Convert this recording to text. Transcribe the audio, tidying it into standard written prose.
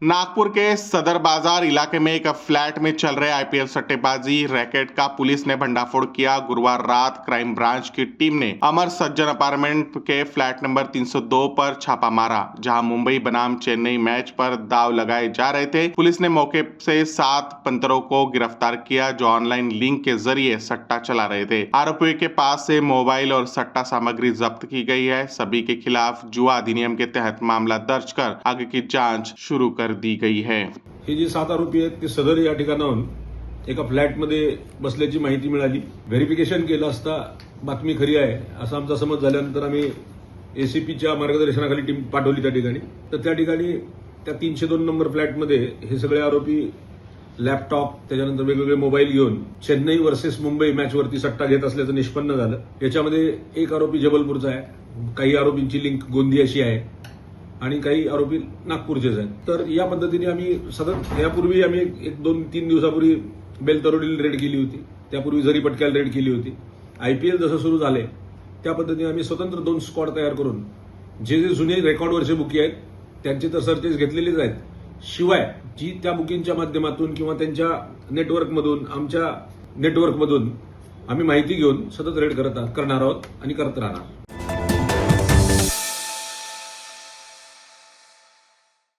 नागपुर के सदर बाजार इलाके में एक फ्लैट में चल रहे आईपीएल सट्टेबाजी रैकेट का पुलिस ने भंडाफोड़ किया। गुरुवार रात क्राइम ब्रांच की टीम ने अमर सज्जन अपार्टमेंट के फ्लैट नंबर 302 पर छापा मारा, जहां मुंबई बनाम चेन्नई मैच पर दाव लगाए जा रहे थे। पुलिस ने मौके से 7 पंतरों को गिरफ्तार किया, जो ऑनलाइन लिंक के जरिए सट्टा चला रहे थे। आरोपियों के पास से मोबाइल और सट्टा सामग्री जब्त की गई है। सभी के खिलाफ जुआ अधिनियम के तहत मामला दर्ज कर आगे की जांच शुरू कर दी गई है। हे जे 7 आरोपी आहेत ते सदर या ठिकाणाहून एका फ्लॅटमध्ये बसल्याची माहिती मिळाली। व्हेरिफिकेशन केलं असता बातमी खरी आहे असा आमचा समज झाल्यानंतर आम्ही एसीपीच्या मार्गदर्शनाखाली टीम पाठवली त्या ठिकाणी। तर त्या ठिकाणी त्या 302 नंबर फ्लॅटमध्ये हे सगळे आरोपी लॅपटॉप त्याच्यानंतर वेगवेगळे मोबाईल घेऊन चेन्नई वर्सेस मुंबई मॅचवरती सट्टा घेत असल्याचं निष्पन्न झालं। याच्यामध्ये एक आरोपी जबलपूरचा आहे, काही आरोपींची लिंक गोंदियाशी आहे आणि काही आरोपी नागपूरचेच आहेत। तर या पद्धतीने आम्ही सतत यापूर्वी आम्ही 1-2-3 दिवसापूर्वी बेलतरोडीला रेड केली होती, त्यापूर्वी झरीपटक्याला रेड केली होती। आयपीएल जसं सुरू झाले त्या पद्धतीने आम्ही स्वतंत्र 2 स्क्वॉड तयार करून जे जुने रेकॉर्डवरचे बुकी आहेत त्यांची तर सर्चेस घेतलेलीच आहेत, शिवाय जी त्या बुकिंगच्या माध्यमातून किंवा त्यांच्या नेटवर्कमधून आमच्या नेटवर्कमधून आम्ही माहिती घेऊन सतत रेड करणार आहोत आणि करत राहणार।